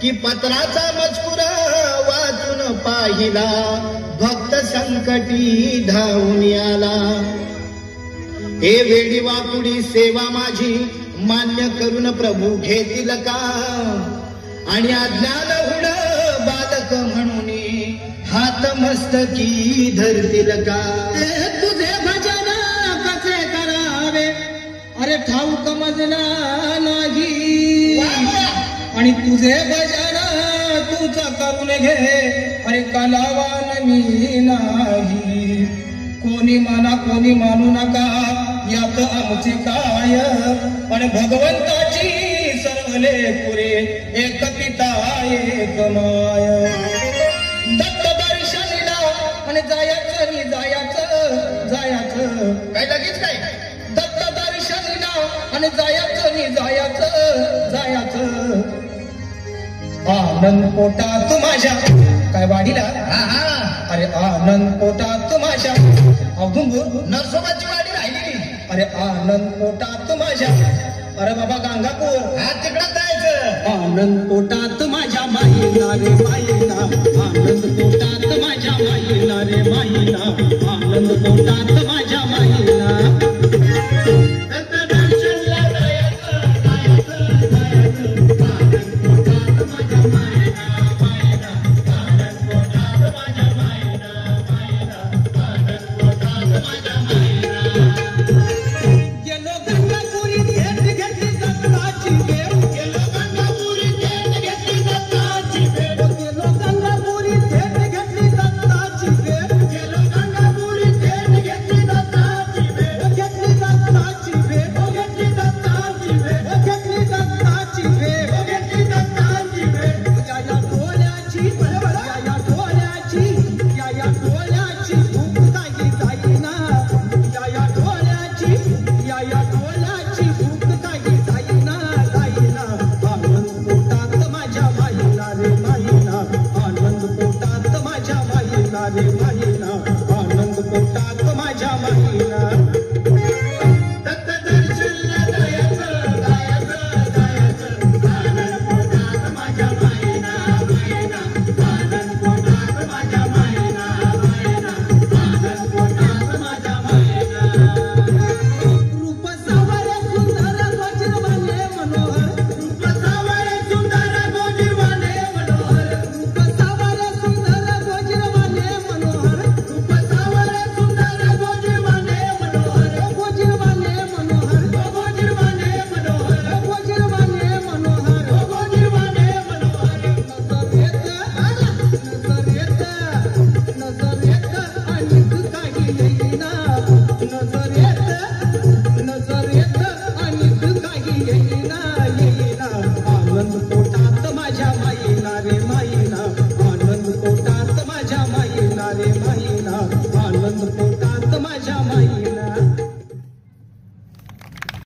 की पत्राचा मजकूर वाचून पाहिला भक्त संकटी धावून आला. हे वेडी वाकुडी सेवा माझी मान्य करून प्रभू घेतील का आणि अज्ञान हुण बालक म्हणून हात मस्तकी धरतील का. तुझे भजन कसे करावे अरे ठाऊक मजला नाही आणि तुझे भजन तूच करून घे अरे कलावान मी नाही. कोणी माना कोणी मानू नका यात आमचे काय पण भगवंताची सर्वले पुरे एक पिता एक माय. दत्त दर्शनीला आणि जायचं नि जायचं जायचं काय लगेच काय. दत्त दर्शनीला आणि जायचं नि जायचं जायचं. आनंद पोटात माझ्या काय वाढीला अरे आनंद पोटात माझ्या अवधूनपूर नरसोबाची वाडी राहिली. अरे आनंद पोटात माझ्या अरे बाबा गांगापूर हा तिकडं जायचं. आनंद पोटात माझ्या माईला रे माईला आनंद पोटात माझ्या माईला रे माईला आनंद पोटात